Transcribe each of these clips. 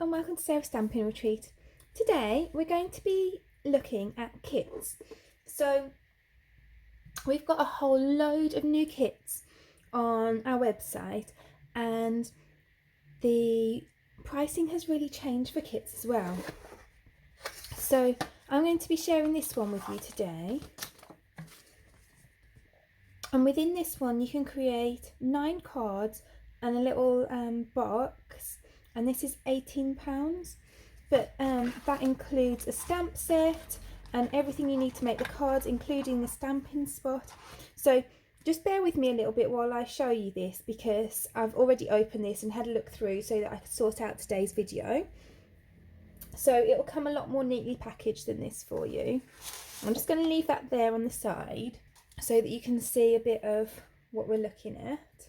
and welcome to Sarah's Stamping Retreat. Today we're going to be looking at kits. So we've got a whole load of new kits on our website and the pricing has really changed for kits as well. So I'm going to be sharing this one with you today. And within this one you can create 9 cards and a little box, and this is £18, but that includes a stamp set and everything you need to make the cards, including the stamping spot. So just bear with me a little bit while I show you this, because I've already opened this and had a look through so that I could sort out today's video. So it will come a lot more neatly packaged than this for you. I'm just going to leave that there on the side so that you can see a bit of what we're looking at.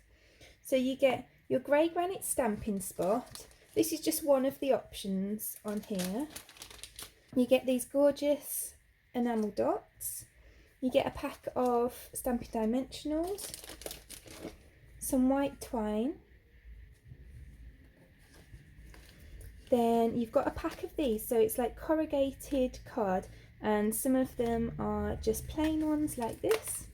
So you get your grey granite stamping spot. This is just one of the options on here. You get these gorgeous enamel dots. You get a pack of Stampin' Dimensionals, some white twine. Then you've got a pack of these, so it's like corrugated card, and some of them are just plain ones like this,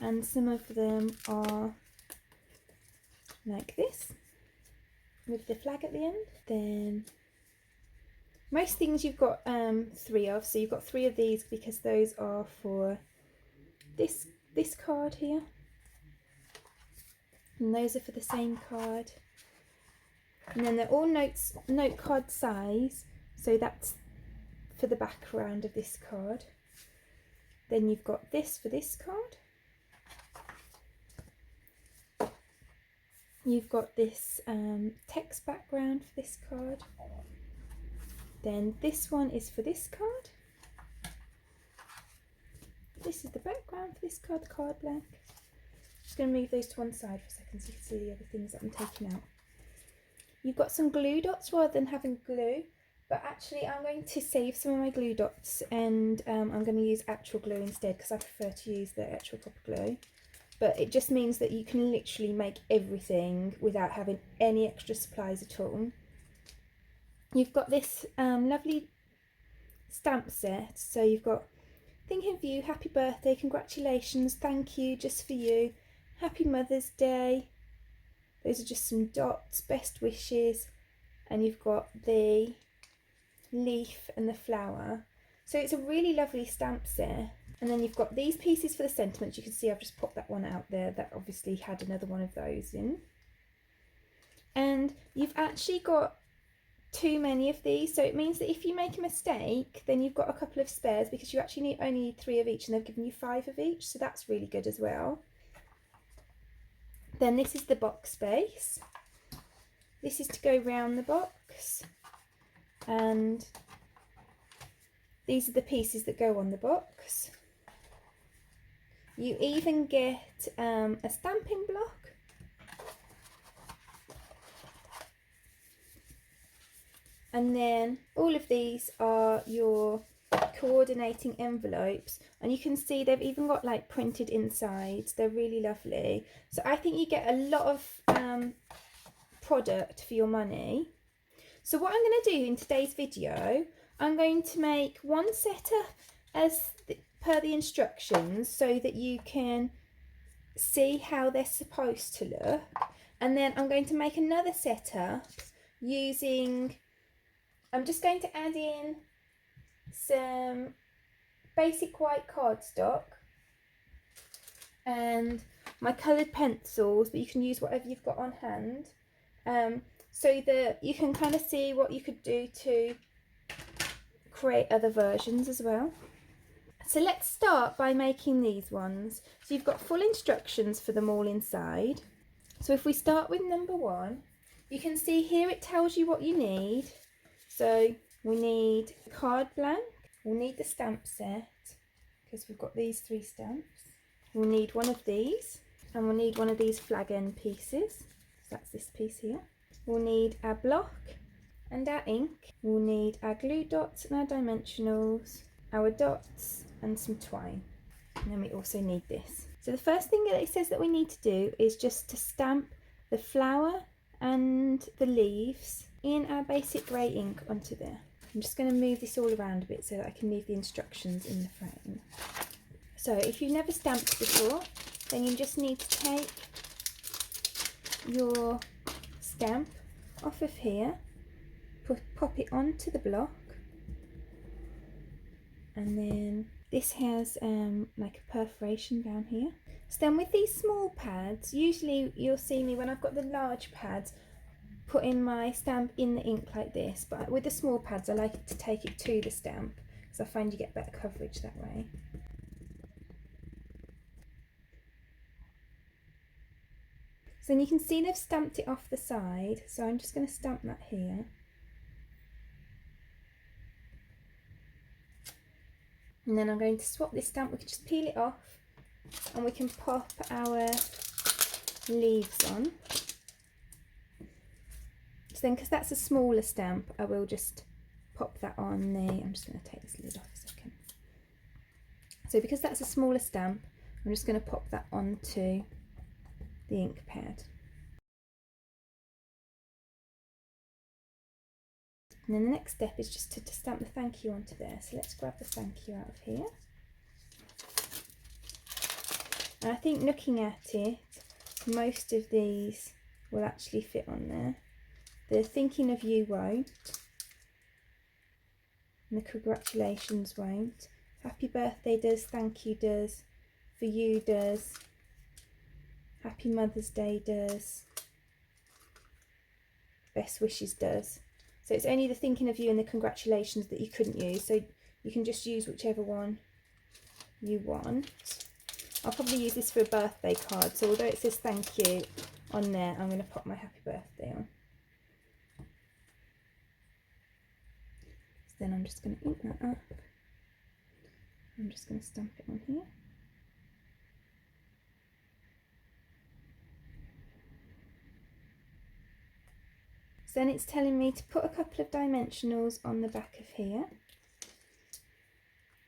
and some of them are like this with the flag at the end. Then most things you've got 3 of, so you've got 3 of these because those are for this card here, and those are for the same card. And then they're all note card size, so that's for the background of this card. Then you've got this for this card. You've got this text background for this card. Then this one is for this card. This is the background for this card, the card blank. Just going to move those to one side for a second so you can see the other things that I'm taking out. You've got some glue dots rather than having glue, but actually I'm going to save some of my glue dots and I'm going to use actual glue instead, because I prefer to use the actual proper glue. But it just means that you can literally make everything without having any extra supplies at all. You've got this lovely stamp set, so you've got thinking of you, happy birthday, congratulations, thank you, just for you, happy Mother's Day. Those are just some dots, best wishes, and you've got the leaf and the flower. So it's a really lovely stamp set. And then you've got these pieces for the sentiments. You can see I've just popped that one out there that obviously had another one of those in. And you've actually got too many of these, so it means that if you make a mistake, then you've got a couple of spares, because you actually only need 3 of each and they've given you 5 of each, so that's really good as well. Then this is the box space. This is to go round the box, and these are the pieces that go on the box. You even get a stamping block. And then all of these are your coordinating envelopes, and you can see they've even got like printed insides. They're really lovely. So I think you get a lot of product for your money. So what I'm going to do in today's video, I'm going to make one setup as per the instructions so that you can see how they're supposed to look, and then I'm going to make another setup using, I'm just going to add in some basic white cardstock and my coloured pencils, but you can use whatever you've got on hand, so that you can kind of see what you could do to create other versions as well. So let's start by making these ones. So you've got full instructions for them all inside. So if we start with number 1, you can see here it tells you what you need. So we need a card blank, we'll need the stamp set, because we've got these 3 stamps. We'll need one of these, and we'll need one of these flag end pieces. So that's this piece here. We'll need our block and our ink. We'll need our glue dots and our dimensionals, our dots and some twine. And then we also need this. So the first thing that it says that we need to do is just to stamp the flower and the leaves in our basic grey ink onto there. I'm just going to move this all around a bit so that I can leave the instructions in the frame. So if you've never stamped before, then you just need to take your stamp off of here, pop it onto the block, and then this has like a perforation down here. So then with these small pads, usually you'll see me when I've got the large pads putting my stamp in the ink like this, but with the small pads I like to take it to the stamp because I find you get better coverage that way. So then you can see they've stamped it off the side, so I'm just going to stamp that here. And then I'm going to swap this stamp. We can just peel it off and we can pop our leaves on. So then, because that's a smaller stamp, I will just pop that on the, I'm just going to take this lid off a second. So because that's a smaller stamp, I'm just going to pop that onto the ink pad. And then the next step is just to stamp the thank you onto there. So let's grab the thank you out of here. And I think looking at it, most of these will actually fit on there. The thinking of you won't. And the congratulations won't. Happy birthday does, thank you does, for you does, Happy Mother's Day does, best wishes does. So it's only the thinking of you and the congratulations that you couldn't use, so you can just use whichever one you want. I'll probably use this for a birthday card, so although it says thank you on there, I'm going to pop my happy birthday on. So then I'm just going to ink that up. I'm just going to stamp it on here. So then it's telling me to put a couple of dimensionals on the back of here.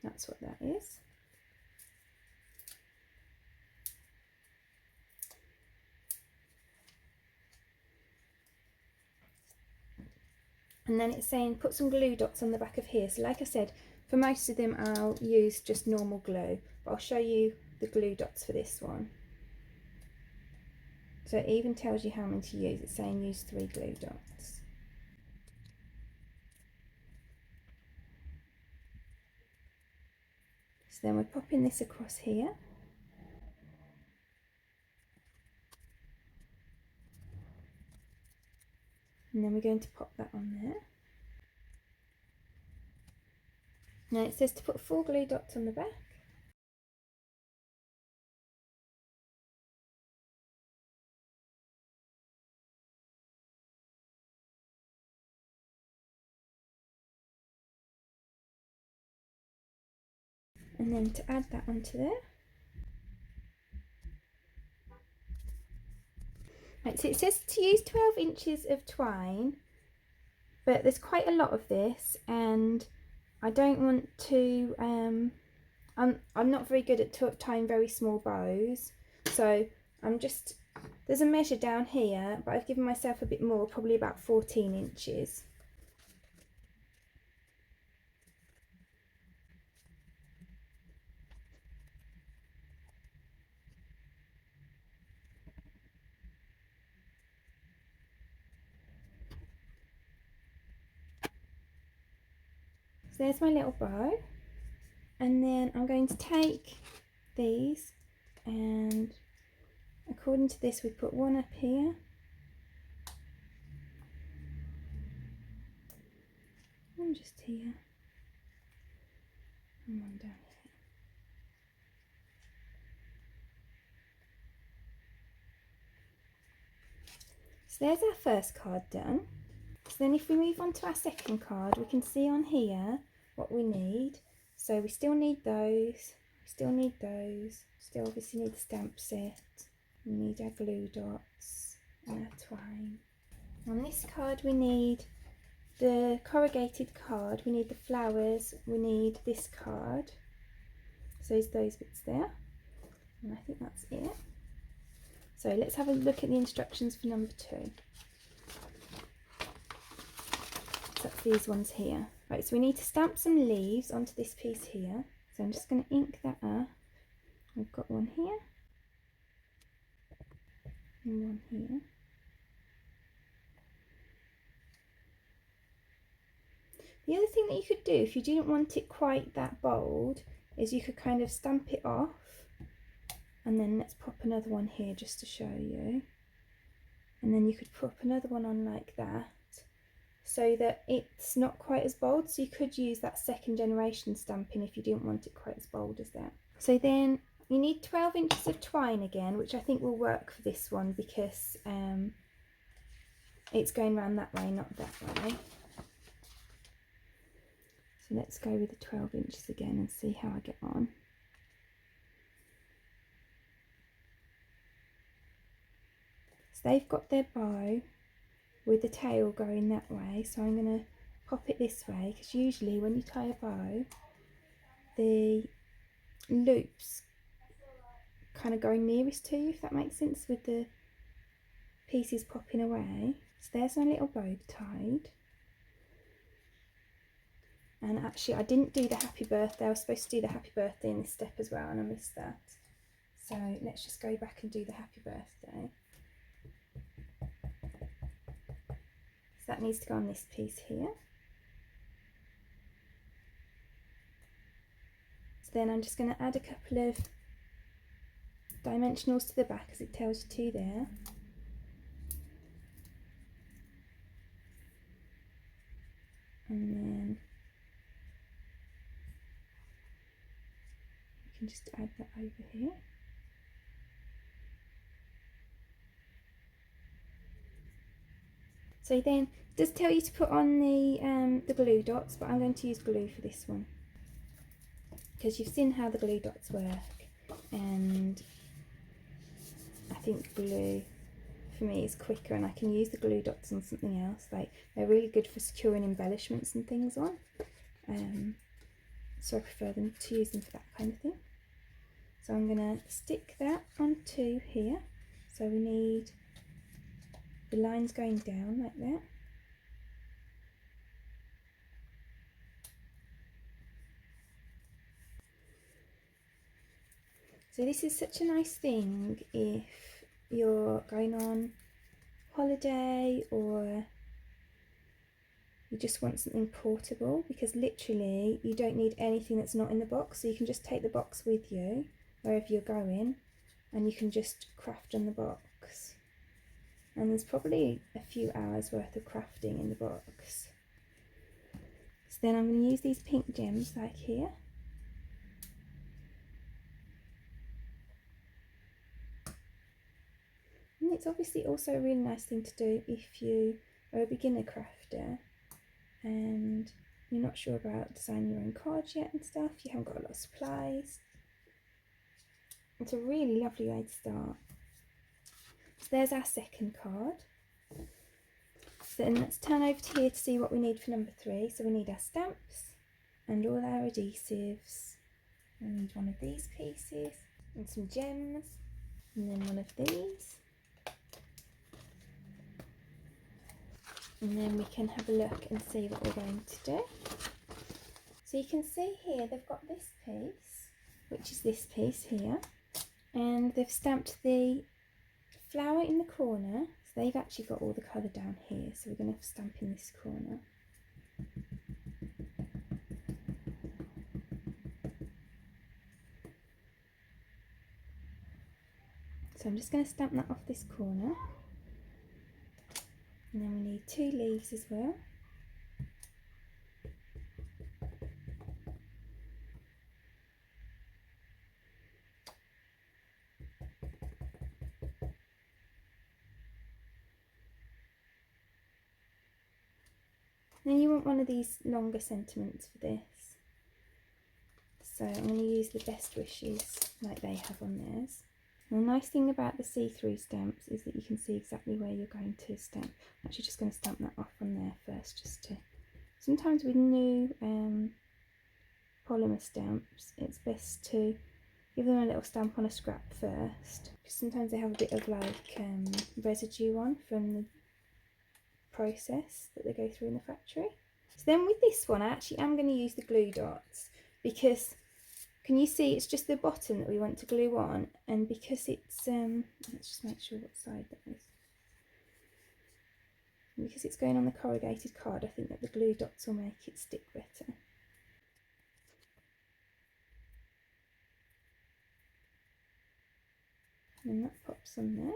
That's what that is. And then it's saying put some glue dots on the back of here. So like I said, for most of them I'll use just normal glue, but I'll show you the glue dots for this one. So it even tells you how many to use. It's saying use 3 glue dots. So then we're popping this across here. And then we're going to pop that on there. Now it says to put 4 glue dots on the back. And then to add that onto there. Right, so it says to use 12 inches of twine, but there's quite a lot of this and I don't want to, I'm not very good at tying very small bows, so there's a measure down here, but I've given myself a bit more, probably about 14 inches. So there's my little bow, and then I'm going to take these, and according to this we put one up here, one just here, and one down here. So there's our first card done. So then if we move on to our second card, we can see on here what we need. So we still need those, we still need those, still obviously need the stamp set, we need our glue dots and our twine. On this card we need the corrugated card, we need the flowers, we need this card. So there's those bits there, and I think that's it. So let's have a look at the instructions for number 2. that's these ones here. Right, so we need to stamp some leaves onto this piece here. So I'm just going to ink that up. I've got one here and one here. The other thing that you could do if you didn't want it quite that bold is you could kind of stamp it off, and then let's pop another one here just to show you, and then you could pop another one on like that so that it's not quite as bold. So you could use that second generation stamping if you didn't want it quite as bold as that. So then you need 12 inches of twine again, which I think will work for this one because it's going around that way, not that way. So let's go with the 12 inches again and see how I get on. So they've got their bow with the tail going that way, so I'm going to pop it this way, because usually when you tie a bow, the loops kind of go nearest to you, if that makes sense, with the pieces popping away. So there's my little bow tied. And actually I didn't do the happy birthday. I was supposed to do the happy birthday in this step as well, and I missed that. So let's just go back and do the happy birthday. So that needs to go on this piece here. So then I'm just going to add a couple of dimensionals to the back, as it tells you to there. And then you can just add that over here. So then it does tell you to put on the glue dots, but I'm going to use glue for this one because you've seen how the glue dots work, and I think glue for me is quicker, and I can use the glue dots on something else. Like, they're really good for securing embellishments and things on, so I prefer them to use them for that kind of thing. So I'm going to stick that onto here. So we need the lines going down like that. So this is such a nice thing if you're going on holiday or you just want something portable, because literally you don't need anything that's not in the box. So you can just take the box with you wherever you're going, and you can just craft on the box. And there's probably a few hours worth of crafting in the box. So then I'm going to use these pink gems like here. And it's obviously also a really nice thing to do if you are a beginner crafter and you're not sure about designing your own cards yet and stuff, you haven't got a lot of supplies. It's a really lovely way to start. So there's our second card. So then let's turn over to here to see what we need for number 3. So we need our stamps and all our adhesives. We need one of these pieces and some gems, and then one of these. And then we can have a look and see what we're going to do. So you can see here they've got this piece, which is this piece here, and they've stamped the flower in the corner. So they've actually got all the colour down here, so we're going to stamp in this corner. So I'm just going to stamp that off this corner. And then we need 2 leaves as well. Then you want one of these longer sentiments for this. So I'm going to use the Best Wishes like they have on theirs. And the nice thing about the see-through stamps is that you can see exactly where you're going to stamp. I'm actually just going to stamp that off on there first, just to... Sometimes with new polymer stamps, it's best to give them a little stamp on a scrap first, because sometimes they have a bit of like residue on from the process that they go through in the factory. So then with this one I actually am going to use the glue dots, because can you see it's just the bottom that we want to glue on, and because it's let's just make sure what side that is. And because it's going on the corrugated card, I think that the glue dots will make it stick better. And that pops on there.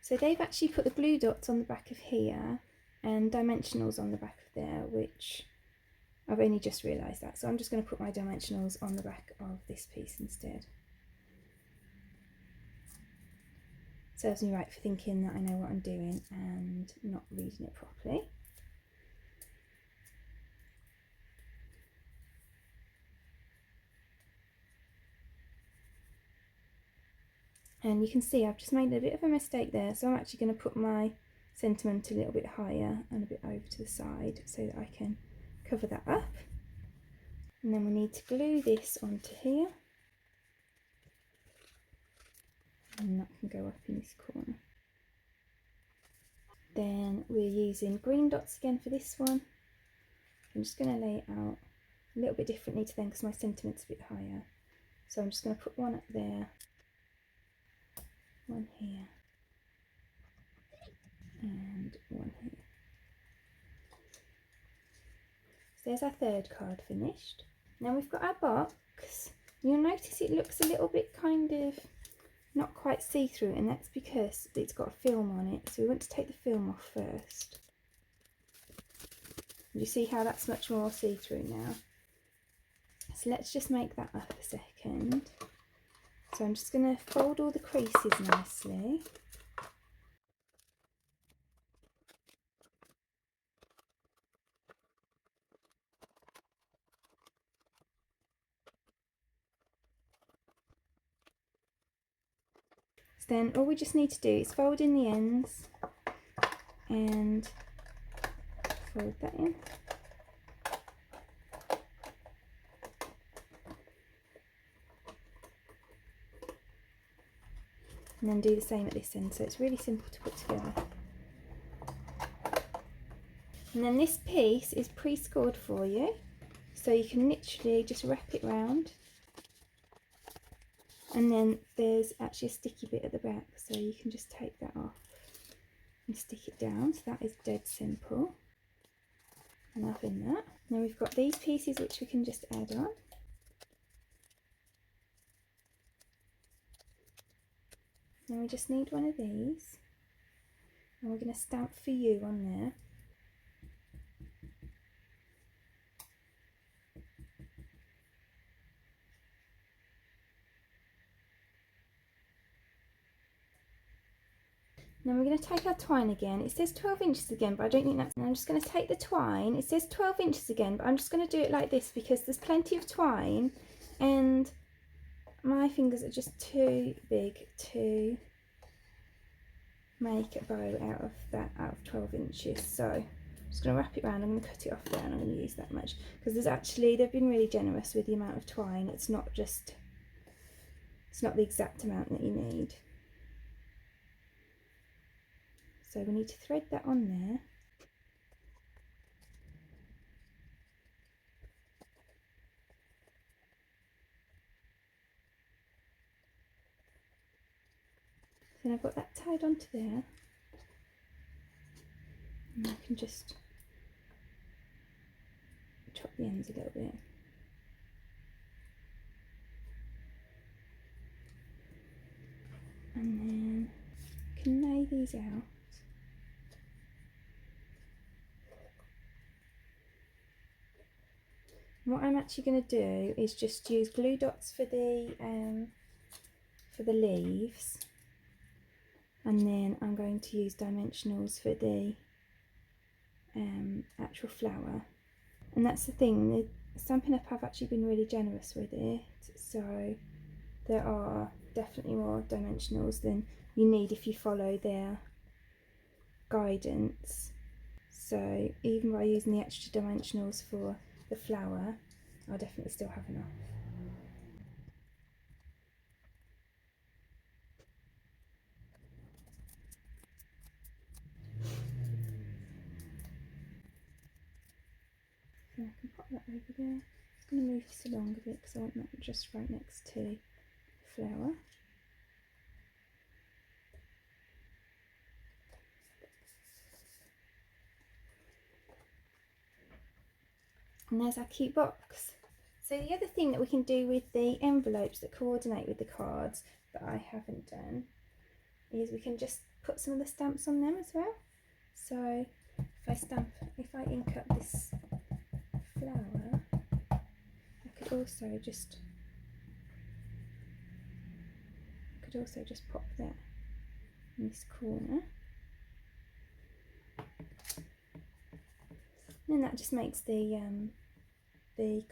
So they've actually put the glue dots on the back of here and dimensionals on the back of there, which I've only just realised that. So I'm just going to put my dimensionals on the back of this piece instead. Serves me right for thinking that I know what I'm doing and not reading it properly. And you can see I've just made a bit of a mistake there, so I'm actually going to put my sentiment a little bit higher and a bit over to the side so that I can cover that up. And then we need to glue this onto here, and that can go up in this corner. Then we're using green dots again for this one. I'm just going to lay it out a little bit differently to them because my sentiment's a bit higher. So I'm just going to put one up there, one here, and one here. So there's our third card finished. Now we've got our box. You'll notice it looks a little bit kind of not quite see-through, and that's because it's got a film on it. So we want to take the film off first. You see how that's much more see-through now. So let's just make that up a second. So I'm just going to fold all the creases nicely. So then all we just need to do is fold in the ends and fold that in. And then do the same at this end, so it's really simple to put together. And then this piece is pre-scored for you, so you can literally just wrap it round. And then there's actually a sticky bit at the back, so you can just take that off and stick it down. So that is dead simple. And I've done that. Now we've got these pieces which we can just add on. Now we just need one of these, and we're going to stamp for you on there. Then we're going to take our twine again. It says 12 inches again, but I don't think that's... And I'm just going to take the twine. It says 12 inches again, but I'm just going to do it like this because there's plenty of twine and my fingers are just too big to make a bow out of that, out of 12 inches. So I'm just going to wrap it around. I'm going to cut it off there, and I'm going to use that much because there's actually, they've been really generous with the amount of twine. It's not just, it's not the exact amount that you need. So we need to thread that on there. Then I've got that tied onto there. And I can just chop the ends a little bit. And then I can lay these out. What I'm actually going to do is just use glue dots for the leaves, and then I'm going to use dimensionals for the actual flower. And that's the thing, the Stampin' Up have actually been really generous with it, so there are definitely more dimensionals than you need if you follow their guidance. So even by using the extra dimensionals for the flower, I'll definitely still have enough. I can pop that over there. I'm going to move this along a bit because I want that just right next to the flower. And there's our cute box. So the other thing that we can do with the envelopes that coordinate with the cards that I haven't done is we can just put some of the stamps on them as well. So if I ink up this flower, I could also just pop that in this corner. And then that just makes the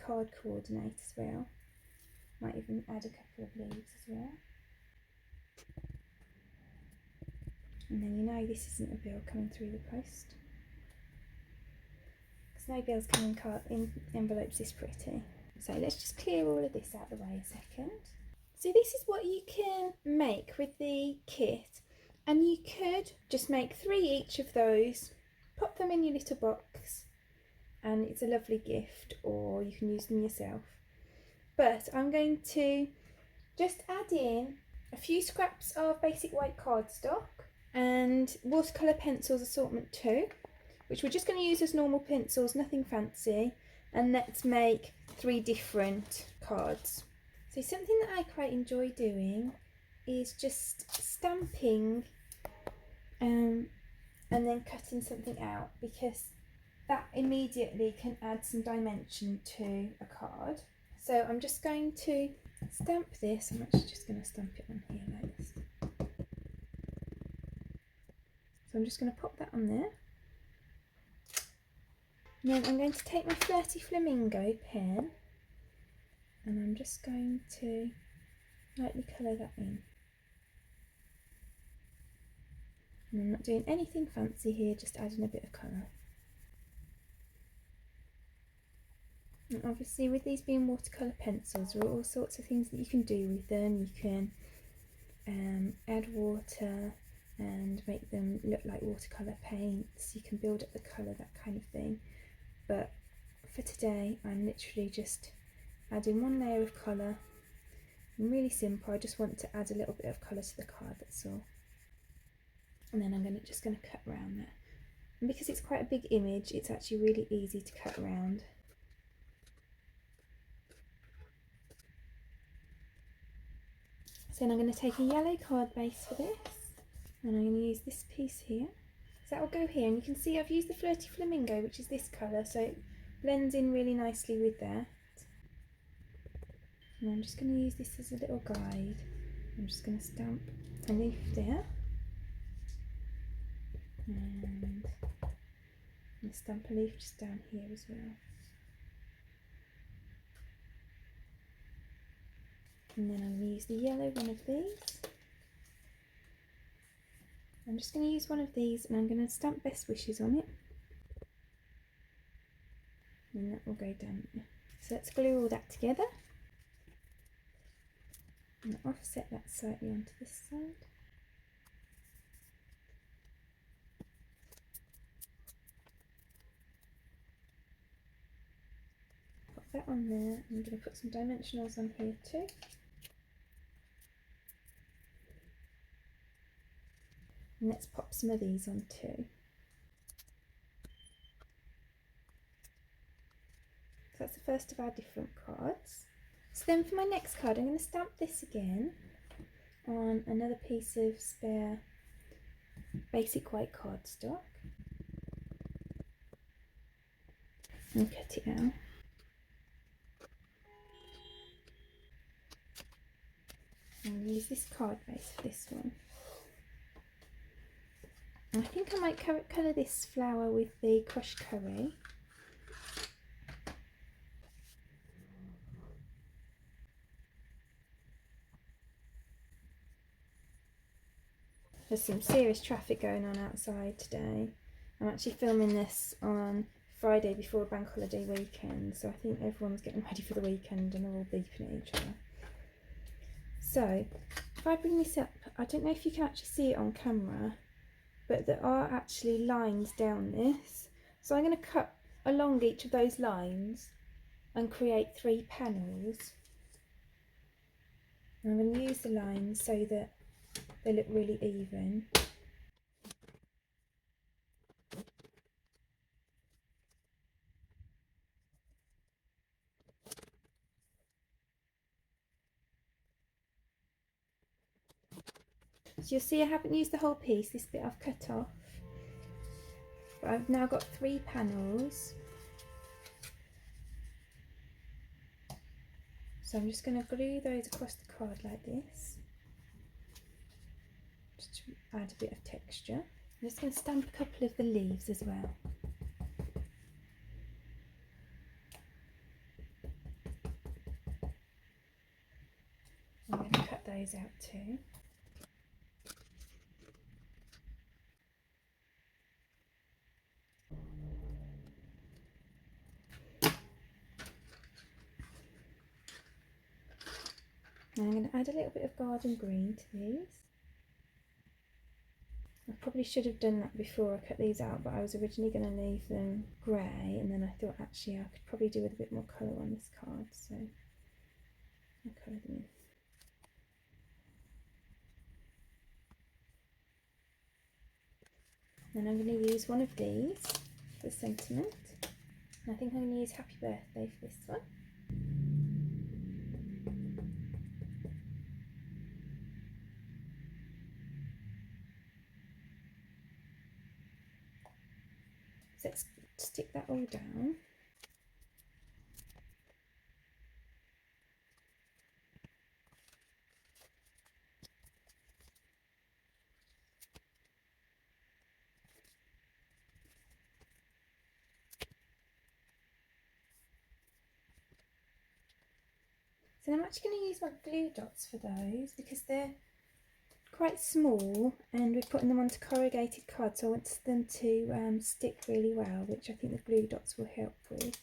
card coordinate as well. Might even add a couple of leaves as well. And then you know this isn't a bill coming through the post, because no bills come in envelopes this pretty. So let's just clear all of this out of the way a second. So this is what you can make with the kit, and you could just make 3 each of those, pop them in your little box, and it's a lovely gift, or you can use them yourself. But I'm going to just add in a few scraps of basic white cardstock and watercolour pencils assortment 2, which we're just going to use as normal pencils, nothing fancy, and let's make 3 different cards. So something that I quite enjoy doing is just stamping and then cutting something out, because that immediately can add some dimension to a card. So I'm just going to stamp this. I'm actually just going to stamp it on here like this. So I'm just going to pop that on there. And then I'm going to take my Flirty Flamingo pen and I'm just going to lightly colour that in. And I'm not doing anything fancy here, just adding a bit of colour. And obviously with these being watercolour pencils, there are all sorts of things that you can do with them. You can add water and make them look like watercolour paints. You can build up the colour, that kind of thing. But for today, I'm literally just adding 1 layer of colour. I'm really simple, I just want to add a little bit of colour to the card, that's all. And then I'm just going to cut around that. And because it's quite a big image, it's actually really easy to cut around. So then I'm going to take a yellow card base for this, and I'm going to use this piece here. So that will go here, and you can see I've used the Flirty Flamingo, which is this colour, so it blends in really nicely with that. And I'm just going to use this as a little guide. I'm just going to stamp a leaf there, and I'm going to stamp a leaf just down here as well. And then I'm going to use the yellow one of these. I'm just going to use one of these and I'm going to stamp Best Wishes on it. And that will go down there. So let's glue all that together. And offset that slightly onto this side. Pop that on there. I'm going to put some dimensionals on here too. And let's pop some of these on too. So that's the first of our different cards. So then for my next card, I'm going to stamp this again on another piece of spare basic white cardstock. And cut it out. And use this card base for this one. I think I might colour this flower with the crushed curry. There's some serious traffic going on outside today. I'm actually filming this on Friday before a bank holiday weekend, so I think everyone's getting ready for the weekend and they're all beeping at each other. So if I bring this up, I don't know if you can actually see it on camera, but there are actually lines down this. So I'm going to cut along each of those lines and create 3 panels. And I'm going to use the lines so that they look really even. So you'll see I haven't used the whole piece, this bit I've cut off. But I've now got 3 panels. So I'm just going to glue those across the card like this, just to add a bit of texture. I'm just going to stamp a couple of the leaves as well. I'm going to cut those out too. Now I'm going to add a little bit of garden green to these. I probably should have done that before I cut these out, but I was originally going to leave them grey, and then I thought actually I could probably do with a bit more colour on this card, so I'll colour them in. Then I'm going to use one of these for sentiment. And I think I'm going to use Happy Birthday for this one. So let's stick that all down. So I'm actually going to use my glue dots for those because they're quite small and we're putting them onto corrugated card, so I want them to stick really well, which I think the glue dots will help with.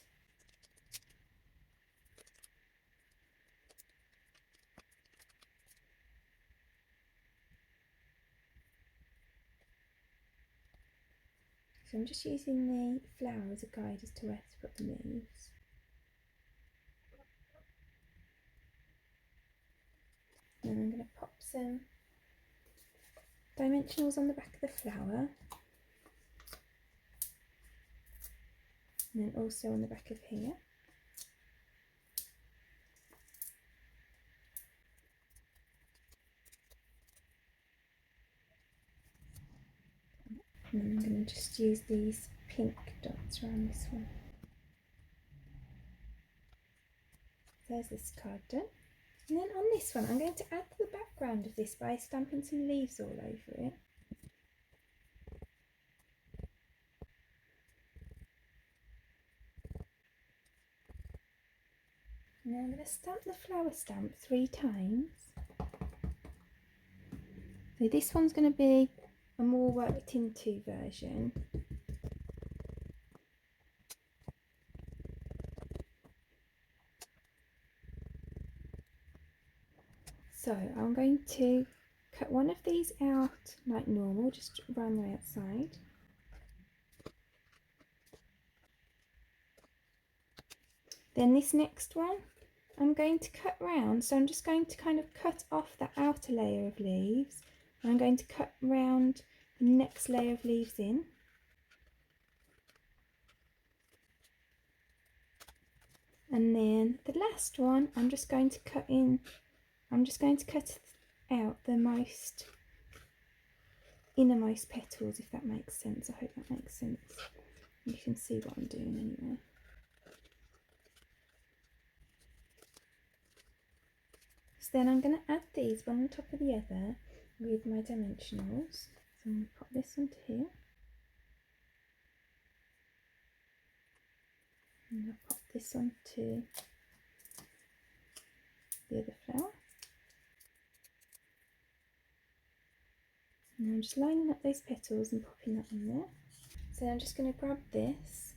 So I'm just using the flower as a guide as to where to put the leaves. And I'm going to pop some dimensionals on the back of the flower, and then also on the back of here. And then I'm going to just use these pink dots around this one. There's this card done. And then on this one I'm going to add to the background of this by stamping some leaves all over it. And then I'm going to stamp the flower stamp 3 times. So this one's going to be a more worked into version. So I'm going to cut one of these out like normal, just around the outside. Then this next one I'm going to cut round, so I'm just going to kind of cut off that outer layer of leaves. And I'm going to cut round the next layer of leaves in. And then the last one I'm just going to cut in. I'm just going to cut out the innermost petals, if that makes sense. I hope that makes sense. You can see what I'm doing anyway. So then I'm going to add these one on top of the other with my dimensionals. So I'm going to pop this onto here. And I'll pop this onto the other flower. And I'm just lining up those petals and popping that in there. So I'm just going to grab this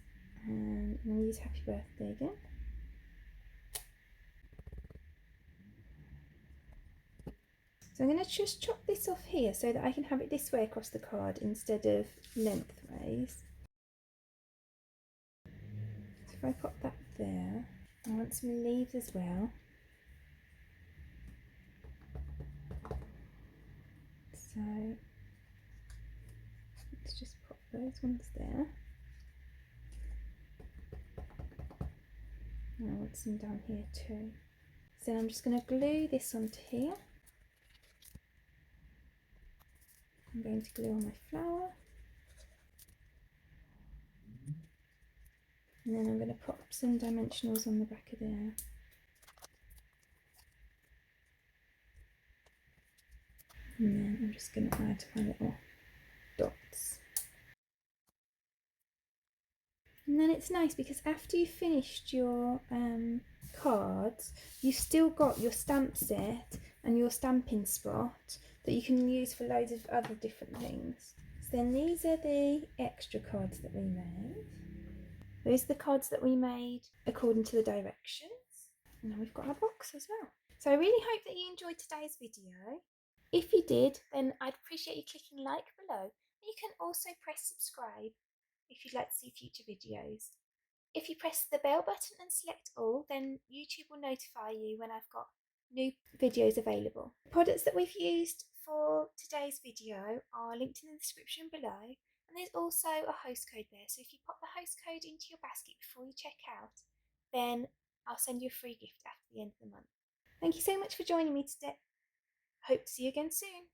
and I'm going to use Happy Birthday again. So I'm going to just chop this off here so that I can have it this way across the card instead of lengthways. if I pop that there, I want some leaves as well. So let's just pop those ones there. And I want some down here too. So I'm just going to glue this onto here. I'm going to glue on my flower. And then I'm going to pop some dimensionals on the back of there. And then I'm just going to add my little dots. And then it's nice because after you've finished your cards, you've still got your stamp set and your stamping spot that you can use for loads of other different things. So then these are the extra cards that we made. Those are the cards that we made according to the directions. And then we've got our box as well. So I really hope that you enjoyed today's video. If you did, then I'd appreciate you clicking like below. And you can also press subscribe if you'd like to see future videos. If you press the bell button and select all, then YouTube will notify you when I've got new videos available. The products that we've used for today's video are linked in the description below, and there's also a host code there, so if you pop the host code into your basket before you check out, then I'll send you a free gift after the end of the month. Thank you so much for joining me today. Hope to see you again soon.